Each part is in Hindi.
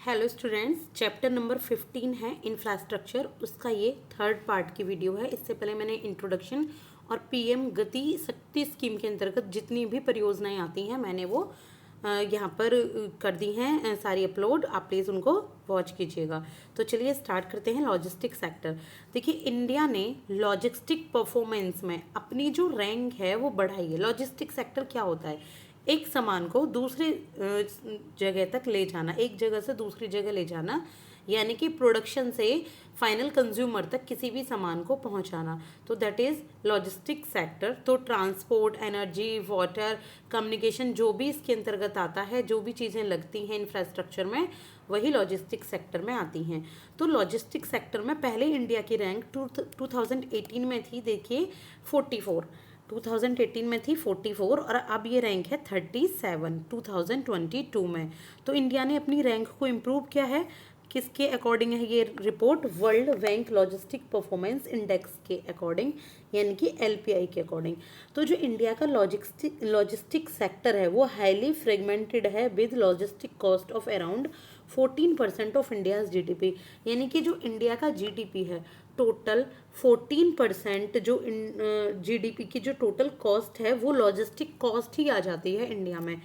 हेलो स्टूडेंट्स, चैप्टर नंबर 15 है इंफ्रास्ट्रक्चर। उसका ये थर्ड पार्ट की वीडियो है। इससे पहले मैंने इंट्रोडक्शन और पीएम गति शक्ति स्कीम के अंतर्गत जितनी भी परियोजनाएं आती हैं मैंने वो यहाँ पर कर दी हैं सारी अपलोड। आप प्लीज़ उनको वॉच कीजिएगा। तो चलिए स्टार्ट करते हैं। लॉजिस्टिक सेक्टर, देखिए इंडिया ने लॉजिस्टिक परफॉर्मेंस में अपनी जो रैंक है वो बढ़ाई है। लॉजिस्टिक सेक्टर क्या होता है? एक सामान को दूसरी जगह तक ले जाना, एक जगह से दूसरी जगह ले जाना, यानी कि प्रोडक्शन से फाइनल कंज्यूमर तक किसी भी सामान को पहुंचाना। तो दैट इज़ लॉजिस्टिक सेक्टर। तो ट्रांसपोर्ट, एनर्जी, वाटर, कम्युनिकेशन जो भी इसके अंतर्गत आता है, जो भी चीज़ें लगती हैं इंफ्रास्ट्रक्चर में, वही लॉजिस्टिक सेक्टर में आती हैं। तो लॉजिस्टिक सेक्टर में पहले इंडिया की रैंक 2018 में थी, देखिए 44। 2018 में थी 44 और अब ये रैंक है 37 2022 में। तो इंडिया ने अपनी रैंक को इम्प्रूव किया है। किसके अकॉर्डिंग है ये report? World bank logistic performance index के अकॉर्डिंग, यानी कि एलपीआई के अकॉर्डिंग। तो जो इंडिया का लॉजिस्टिक सेक्टर है वो हाईली फ्रेगमेंटेड है with logistic cost of around 14% of India's GDP. यानी कि जो इंडिया का जीडीपी है टोटल 14% जो जीडीपी की जो टोटल कॉस्ट है वो लॉजिस्टिक कॉस्ट ही आ जाती है इंडिया में।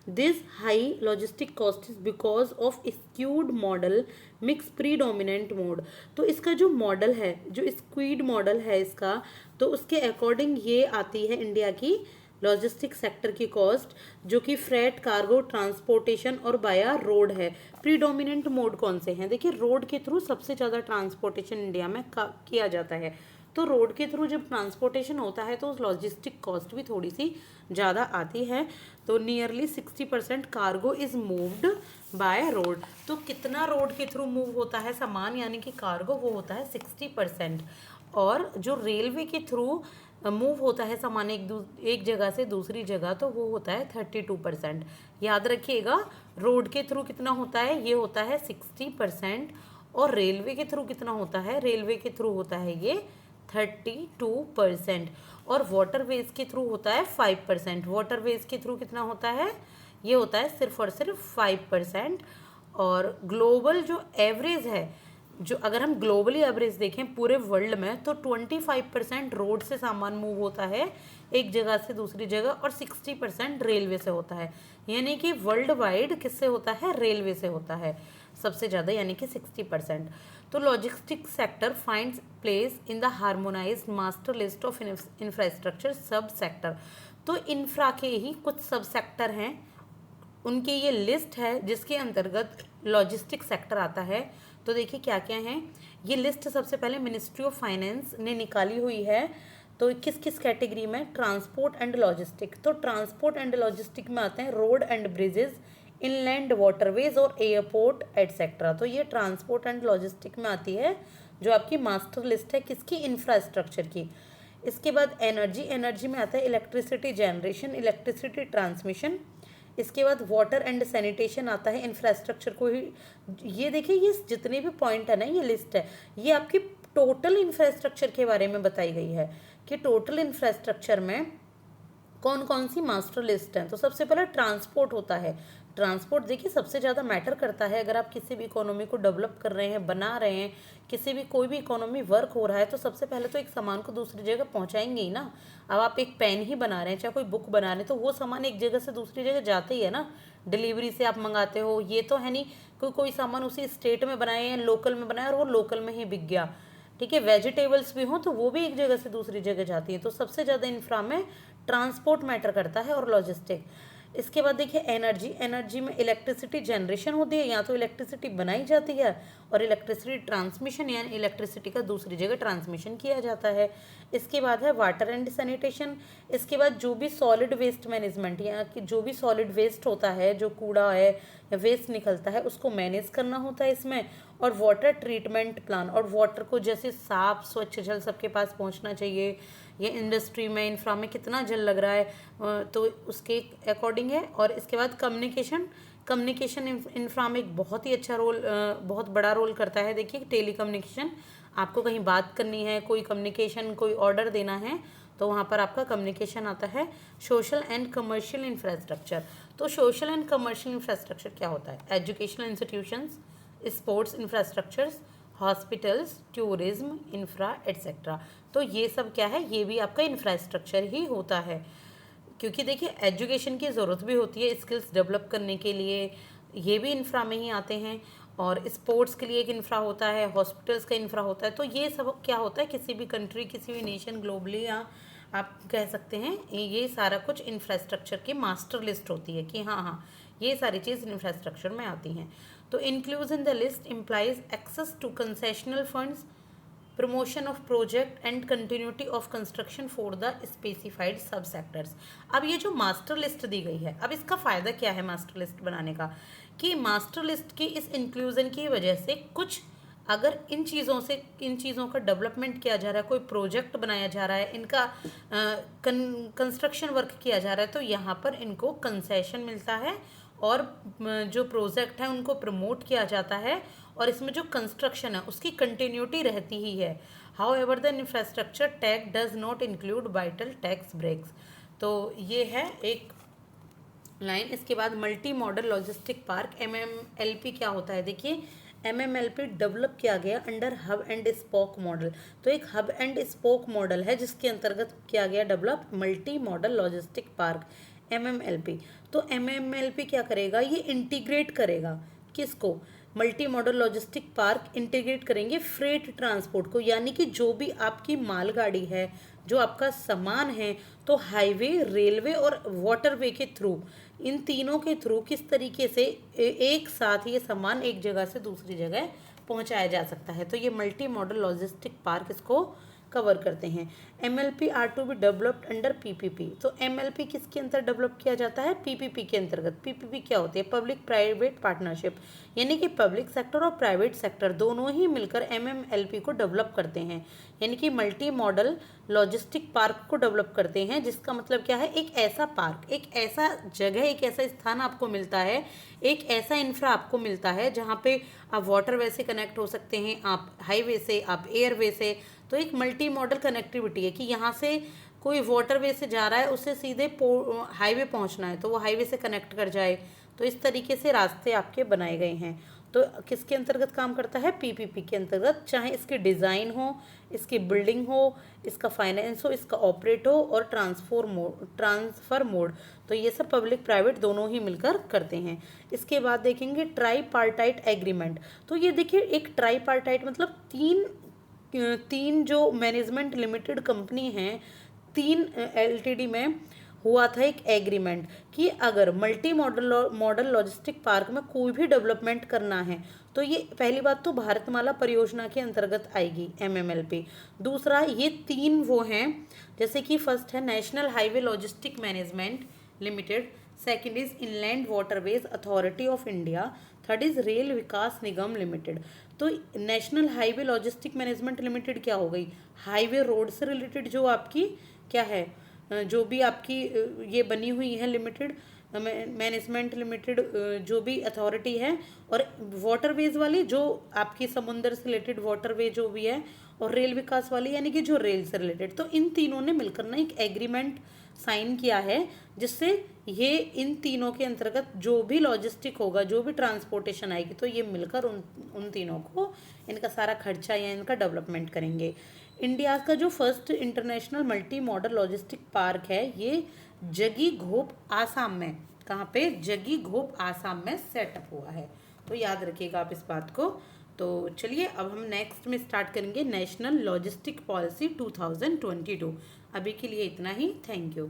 This high logistic cost is because of skewed model mix predominant mode. तो इसका जो मॉडल है, जो स्क्वीड मॉडल है इसका, तो उसके अकॉर्डिंग ये आती है इंडिया की लॉजिस्टिक सेक्टर की कॉस्ट, जो कि फ्रेट, कार्गो, ट्रांसपोर्टेशन और बाया रोड है। प्रीडोमिनेंट मोड कौन से हैं? देखिए रोड के थ्रू सबसे ज़्यादा ट्रांसपोर्टेशन इंडिया में किया जाता है। तो रोड के थ्रू जब ट्रांसपोर्टेशन होता है तो लॉजिस्टिक कॉस्ट भी थोड़ी सी ज़्यादा आती है। तो nearly 60% cargo is moved by road. तो कितना रोड के थ्रू मूव होता है सामान, यानी कि कार्गो, वो होता है 60%। और जो रेलवे के थ्रू मूव होता है सामान एक जगह से दूसरी जगह, तो वो होता है 32%। याद रखिएगा, रोड के थ्रू कितना होता है? ये होता है 60%। और रेलवे के थ्रू कितना होता है? रेलवे के थ्रू होता है ये 32%। और वाटरवेज के थ्रू होता है 5%। वाटरवेज के थ्रू कितना होता है? ये होता है सिर्फ और सिर्फ 5%। और ग्लोबल जो एवरेज है, जो अगर हम ग्लोबली एवरेज देखें पूरे वर्ल्ड में, तो 25% रोड से सामान मूव होता है एक जगह से दूसरी जगह, और 60% रेलवे से होता है। यानी कि वर्ल्ड वाइड किससे होता है? रेलवे से होता है सबसे ज़्यादा, यानी कि 60%। तो logistic sector finds place in the harmonised master list of infrastructure सब सेक्टर। तो इंफ्रा के ही कुछ सब सेक्टर हैं, उनकी ये लिस्ट है जिसके अंतर्गत लॉजिस्टिक सेक्टर आता है। तो देखिए क्या क्या हैं ये लिस्ट। सबसे पहले मिनिस्ट्री ऑफ फाइनेंस ने निकाली हुई है। तो किस किस कैटेगरी में? Transport and logistic. तो ट्रांसपोर्ट एंड लॉजिस्टिक में आते हैं road and bridges, inland waterways और एयरपोर्ट एटसेट्रा। तो ये ट्रांसपोर्ट एंड लॉजिस्टिक में आती है, जो आपकी मास्टर लिस्ट है किसकी? इंफ्रास्ट्रक्चर की। इसके बाद एनर्जी, एनर्जी में आता है इलेक्ट्रिसिटी जनरेशन, इलेक्ट्रिसिटी ट्रांसमिशन। इसके बाद वाटर एंड सैनिटेशन आता है इंफ्रास्ट्रक्चर को ही। ये देखिए, ये जितने भी पॉइंट है ना, ये लिस्ट है, ये आपकी टोटल इंफ्रास्ट्रक्चर के बारे में बताई गई है कि टोटल इंफ्रास्ट्रक्चर में कौन कौन सी मास्टर लिस्ट है। तो सबसे पहले ट्रांसपोर्ट होता है। ट्रांसपोर्ट देखिए सबसे ज़्यादा मैटर करता है। अगर आप किसी भी इकोनॉमी को डेवलप कर रहे हैं, बना रहे हैं, किसी भी कोई भी इकोनॉमी वर्क हो रहा है, तो सबसे पहले तो एक सामान को दूसरी जगह पहुंचाएंगे ही ना। अब आप एक पेन ही बना रहे हैं, चाहे कोई बुक बना रहे हैं, तो वो सामान एक जगह से दूसरी जगह जाते ही है ना। डिलीवरी से आप मंगाते हो, ये तो है नहीं कोई सामान उसी स्टेट में बनाए या लोकल में बनाए और वो लोकल में ही बिक गया। ठीक है, वेजिटेबल्स भी हों तो वो भी एक जगह से दूसरी जगह जाती है। तो सबसे ज़्यादा इंफ्रा में ट्रांसपोर्ट मैटर करता है और लॉजिस्टिक। इसके बाद देखिए एनर्जी, एनर्जी में इलेक्ट्रिसिटी जनरेशन होती है, या तो इलेक्ट्रिसिटी बनाई जाती है, और इलेक्ट्रिसिटी ट्रांसमिशन, यानी इलेक्ट्रिसिटी का दूसरी जगह ट्रांसमिशन किया जाता है। इसके बाद है वाटर एंड सैनिटेशन। इसके बाद जो भी सॉलिड वेस्ट मैनेजमेंट, या कि जो भी सॉलिड वेस्ट होता है, जो कूड़ा है या वेस्ट निकलता है, उसको मैनेज करना होता है इसमें। और वाटर ट्रीटमेंट प्लान, और वाटर को जैसे साफ स्वच्छ जल सबके पास पहुंचना चाहिए। ये इंडस्ट्री में, इंफ्रा में कितना जल लग रहा है, तो उसके अकॉर्डिंग है। और इसके बाद कम्युनिकेशन, कम्युनिकेशन इंफ्रा में एक बहुत ही अच्छा रोल, बहुत बड़ा रोल करता है। देखिए टेली कम्युनिकेशन, आपको कहीं बात करनी है, कोई कम्युनिकेशन, कोई ऑर्डर देना है, तो वहाँ पर आपका कम्युनिकेशन आता है। सोशल एंड कमर्शियल इंफ्रास्ट्रक्चर, तो सोशल एंड कमर्शियल इंफ्रास्ट्रक्चर क्या होता है? Educational institutions, sports infrastructures, hospitals, tourism infra etcetera. तो ये सब क्या है? ये भी आपका इंफ्रास्ट्रक्चर ही होता है, क्योंकि देखिए एजुकेशन की ज़रूरत भी होती है स्किल्स डेवलप करने के लिए, ये भी इंफ्रा में ही आते हैं। और स्पोर्ट्स के लिए एक इंफ्रा होता है, हॉस्पिटल्स का इंफ्रा होता है। तो ये सब क्या होता है, किसी भी कंट्री, किसी भी नेशन, ग्लोबली, या आप कह सकते हैं ये सारा कुछ इंफ्रास्ट्रक्चर की मास्टर लिस्ट होती है कि हाँ हाँ ये सारी चीज़ इंफ्रास्ट्रक्चर में आती हैं। तो includes in the list implies access to concessional funds, promotion of project and continuity of construction for the specified sub sectors. अब ये जो मास्टर लिस्ट दी गई है, अब इसका फ़ायदा क्या है मास्टर लिस्ट बनाने का, कि मास्टर लिस्ट की इस इंक्लूजन की वजह से कुछ अगर इन चीज़ों का डेवलपमेंट किया जा रहा है, कोई प्रोजेक्ट बनाया जा रहा है, इनका कंस्ट्रक्शन वर्क किया जा रहा है, तो यहाँ पर इनको कंसेशन मिलता है और जो प्रोजेक्ट है उनको प्रमोट किया जाता है और इसमें जो कंस्ट्रक्शन है उसकी कंटिन्यूटी रहती ही है। However the infrastructure tag does not include vital tax breaks. तो ये है एक लाइन। इसके बाद multi modal logistic park MMLP क्या होता है? देखिए MMLP डेवलप किया गया under hub and spoke model. तो एक हब एंड स्पोक मॉडल है जिसके अंतर्गत किया गया develop multi modal logistic park MMLP। तो MMLP क्या करेगा? ये इंटीग्रेट करेगा किसको? Multi modal logistic park integrate करेंगे फ्रेट ट्रांसपोर्ट को, यानी कि जो भी आपकी मालगाड़ी है, जो आपका सामान है, तो हाईवे, रेलवे और वाटरवे के थ्रू, इन तीनों के थ्रू किस तरीके से एक साथ ये सामान एक जगह से दूसरी जगह पहुंचाया जा सकता है। तो ये मल्टी मॉडल लॉजिस्टिक पार्क इसको कवर करते हैं। MLP are to be developed under PPP। तो MLP किसके अंदर डेवलप किया जाता है? PPP के अंतर्गत। PPP क्या होती है? पब्लिक प्राइवेट पार्टनरशिप, यानी कि पब्लिक सेक्टर और प्राइवेट सेक्टर दोनों ही मिलकर MMLP को डेवलप करते हैं, यानी कि मल्टी मॉडल लॉजिस्टिक पार्क को डेवलप करते हैं। जिसका मतलब क्या है? एक ऐसा पार्क, एक ऐसा जगह, एक ऐसा स्थान आपको मिलता है, एक ऐसा इंफ्रा आपको मिलता है जहाँ पे आप वाटरवे से कनेक्ट हो सकते हैं, आप हाईवे से, आप एयरवे से। तो एक मल्टी मॉडल कनेक्टिविटी है कि यहाँ से कोई वाटरवे से जा रहा है, उसे सीधे हाईवे पहुँचना है तो वो हाईवे से कनेक्ट कर जाए। तो इस तरीके से रास्ते आपके बनाए गए हैं। तो किसके अंतर्गत काम करता है? PPP के अंतर्गत। चाहे इसकी डिज़ाइन हो, इसकी बिल्डिंग हो, इसका फाइनेंस हो, इसका ऑपरेट हो और ट्रांसफ़र मोड, तो ये सब पब्लिक प्राइवेट दोनों ही मिलकर करते हैं। इसके बाद देखेंगे ट्राईपार्टाइट एग्रीमेंट। तो ये देखिए एक ट्राईपार्टाइट मतलब तीन जो मैनेजमेंट लिमिटेड कंपनी हैं, 3 LTD में हुआ था एक एग्रीमेंट कि अगर मल्टी मॉडल लॉजिस्टिक पार्क में कोई भी डेवलपमेंट करना है तो ये पहली बात तो भारतमाला परियोजना के अंतर्गत आएगी MMLP। दूसरा, ये 3 वो हैं, जैसे कि फर्स्ट है national highway logistic management limited, second is inland waterways authority of India, third is rail Vikas Nigam limited. तो national highway logistic management limited क्या हो गई? हाईवे रोड से रिलेटेड जो आपकी क्या है, जो भी आपकी ये बनी हुई है लिमिटेड मैनेजमेंट लिमिटेड, जो भी अथॉरिटी है, और वाटरवेज वाली जो आपकी समुंदर से रिलेटेड वाटरवे जो भी है, और रेल विकास वाली यानी कि जो रेल से रिलेटेड। तो इन तीनों ने मिलकर ना एक एग्रीमेंट साइन किया है जिससे ये इन तीनों के अंतर्गत जो भी लॉजिस्टिक होगा, जो भी ट्रांसपोर्टेशन आएगी, तो ये मिलकर उन तीनों को इनका सारा खर्चा या इनका डेवलपमेंट करेंगे। इंडिया का जो first international multi modal logistic park है ये जगीघोप आसाम में, कहाँ पे? जगीघोप आसाम में सेटअप हुआ है। तो याद रखिएगा आप इस बात को। तो चलिए अब हम नेक्स्ट में स्टार्ट करेंगे नेशनल लॉजिस्टिक पॉलिसी 2022। अभी के लिए इतना ही। Thank you.